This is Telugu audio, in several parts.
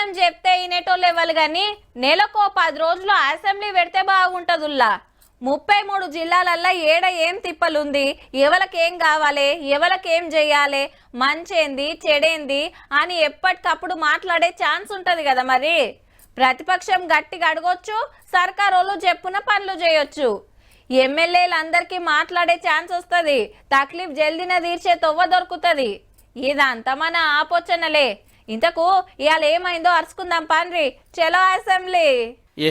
మనం చెప్తే ఇనేటోళ్ళు ఇవ్వాలి గాని నెలకో 10 రోజులు అసెంబ్లీ పెడితే బాగుంటదుల్లా 33 జిల్లాలల్లో ఏడ ఏం తిప్పలుంది, ఎవలకేం కావాలి, ఎవలకేం చెయ్యాలి, మంచేంది చెడేంది అని ఎప్పటికప్పుడు మాట్లాడే ఛాన్స్ ఉంటది కదా. మరి ప్రతిపక్షం గట్టిగా అడగొచ్చు, సర్కారోళ్ళు చెప్పున పనులు చేయొచ్చు, ఎమ్మెల్యేలందరికీ మాట్లాడే ఛాన్స్ వస్తుంది, తక్లీఫ్ జల్దీన తీర్చే తొవ్వ దొరుకుతుంది. ఇదంతా మన ఆపోచనలే. ఇంతకు ఇవాళ ఏమైందో అరుచుకుందాం పాన్రి. చలో అసెంబ్లీ.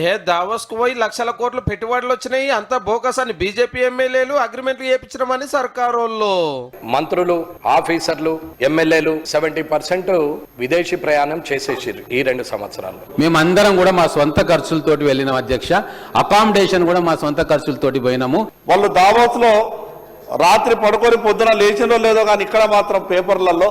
ఏ దావోస్కు పోయి లక్షల కోట్లు పెట్టుబడులు వచ్చినాయి, అంతా బోకస్ అని బీజేపీ ఎమ్మెల్యేలు అగ్రిమెంట్లు చేపించడమని సర్కారోళ్ళు. మంత్రులు, ఆఫీసర్లు, ఎమ్మెల్యేలు 70% విదేశీ ప్రయాణం చేసేసారు ఈ 2 సంవత్సరాలు. మేమందరం కూడా మా సొంత ఖర్చులతోటి వెళ్ళినాం అధ్యక్ష. అకామిడేషన్ కూడా మా సొంత ఖర్చులతోటి పోయినాము. వాళ్ళు దావోస్ లో రాత్రి పడుకొని పొద్దున లేచినో లేదో కానీ ఇక్కడ మాత్రం పేపర్లలో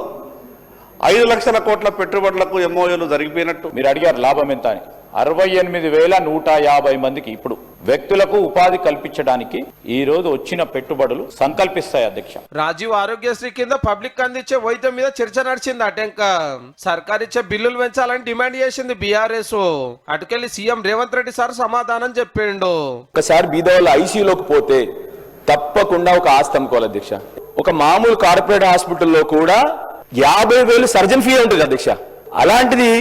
5 లక్షల కోట్ల పెట్టుబడులకు ఎంఓయూలు జరిగిపోయినట్టు. మీరు అడిగారు లాభం ఎంత అని. 68,150 మందికి ఇప్పుడు వ్యక్తులకు ఉపాధి కల్పించడానికి ఈ రోజు వచ్చిన పెట్టుబడులు సంకల్పిస్తాయి అధ్యక్ష. రాజీవ్ ఆరోగ్యశ్రీ కింద పబ్లిక్ అందించే వైద్యం మీద చర్చ నడిచింది. అటెంక సర్కార్ ఇచ్చే బిల్లులు పెంచాలని డిమాండ్ చేసింది బీఆర్ఎస్. అటుకెళ్లి సీఎం రేవంత్ రెడ్డి సార్ సమాధానం చెప్పిండు. ఒకసారి బీదవాళ్ళు ఐసీయూలోకి పోతే తప్పకుండా ఒక ఆస్తి అమ్ముకోవాలి అధ్యక్ష. ఒక మామూలు కార్పొరేట్ హాస్పిటల్లో కూడా 50,000 సర్జన్ ఫీ ఉంటుంది అధ్యక్ష. అలాంటిది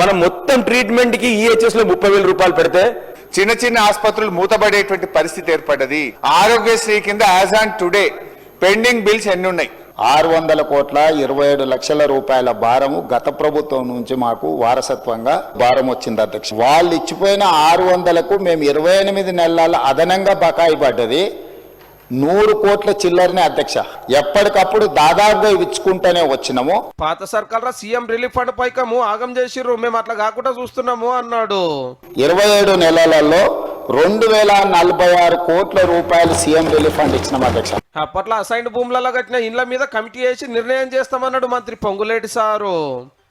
మనం మొత్తం ట్రీట్మెంట్ కి ఈహెచ్ఎస్ లో 30,000 రూపాయలు పెడితే చిన్న చిన్న ఆసుపత్రులు మూతపడేటువంటి పరిస్థితి ఏర్పడ్డది. ఆరోగ్యశ్రీ కింద as on today pending bills ఎన్ని ఉన్నాయి? 600 కోట్ల 27 లక్షల రూపాయల భారము గత ప్రభుత్వం నుంచి మాకు వారసత్వంగా భారం వచ్చింది అధ్యక్ష. వాళ్ళు ఇచ్చిపోయిన 600కు మేము 28 నెలల అదనంగా బకాయి పడ్డది 100 కోట్ల చిల్లరనే అధ్యక్ష. ఎప్పటికప్పుడు దాదాపుగా ఇచ్చుకుంటూనే వచ్చినాము. పాత సర్కార్ సీఎం రిలీఫ్ ఫండ్ పైకము ఆగం చేసిర్రు, మేము అట్లా కాకుండా చూస్తున్నాము అన్నాడు. 27 నెలలలో 2,046 కోట్ల రూపాయలు సీఎం రిలీఫ్ ఫండ్ ఇచ్చినాం అధ్యక్ష. అప్పట్లో అసైన్డ్ భూములలో కట్టిన ఇండ్ల మీద కమిటీ వేసి నిర్ణయం చేస్తామన్నాడు మంత్రి పొంగులేటి సారు.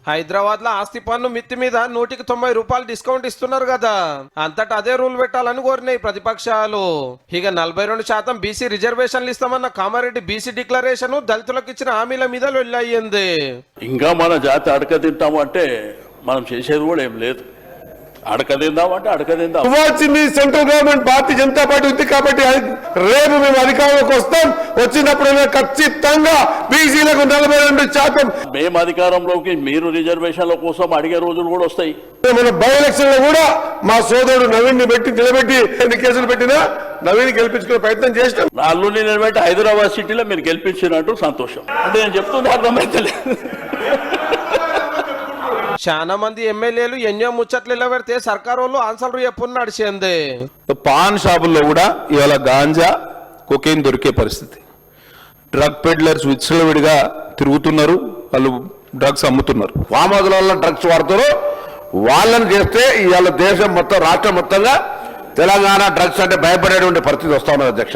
హైదరాబాద్ లో ఆస్తి పన్ను మిత్తి మీద 100కి 90 రూపాయలు డిస్కౌంట్ ఇస్తున్నారు కదా, అంతటా అదే రూల్ పెట్టాలని కోరినాయి ప్రతిపక్షాలు. ఇక 42% బీసీ రిజర్వేషన్లు ఇస్తామన్న కామారెడ్డి బీసీ డిక్లరేషన్ దళితులకు ఇచ్చిన హామీల మీద వెళ్ళయింది. ఇంకా మన జాతి అడక తింటాము అంటే మనం చేసేది కూడా ఏం లేదు. అడక తిందామంటే అడక తిందాం. ఇవ్వాల్సింది central government Bharatiya Janata party ఉంది కాబట్టి రేపు మేము అధికారంలోకి వస్తాం. వచ్చినప్పుడు ఖచ్చితంగా బీసీలకు 42%. మేము అధికారంలోకి మీరు రిజర్వేషన్ల కోసం అడిగే రోజులు కూడా వస్తాయి. మన బై ఎలక్షన్ లో కూడా మా సోదరుడు నవీన్ ని పెట్టి నిలబెట్టి ఎన్ని కేసులు పెట్టినా నవీన్ గెలిపించుకునే ప్రయత్నం చేసినాం. అల్లుని నిలబెట్టి హైదరాబాద్ సిటీలో మీరు గెలిపించినట్టు సంతోషం. అంటే నేను చెప్తుంది అర్థమైతలేదు. చాలా మంది ఎమ్మెల్యేలు ఎన్నో ముచ్చట్లు ఇలా పెడితే సర్కార్ వాళ్ళు ఆన్సర్లు ఎప్పుడు నడిచింది. పాన్ షాపుల్లో కూడా ఇవాళ గాంజా, కొకైన్ దొరికే పరిస్థితి. డ్రగ్ పెడ్లర్స్ విచ్చలవిడిగా తిరుగుతున్నారు, వాళ్ళు డ్రగ్స్ అమ్ముతున్నారు. వామదుల వల్ల డ్రగ్స్ వాడుతారు. వాళ్ళని చేస్తే ఇవాళ దేశం మొత్తం రాష్ట్రం మొత్తంగా తెలంగాణ డ్రగ్స్ అంటే భయపడేటువంటి పరిస్థితి వస్తా ఉన్నది అధ్యక్ష.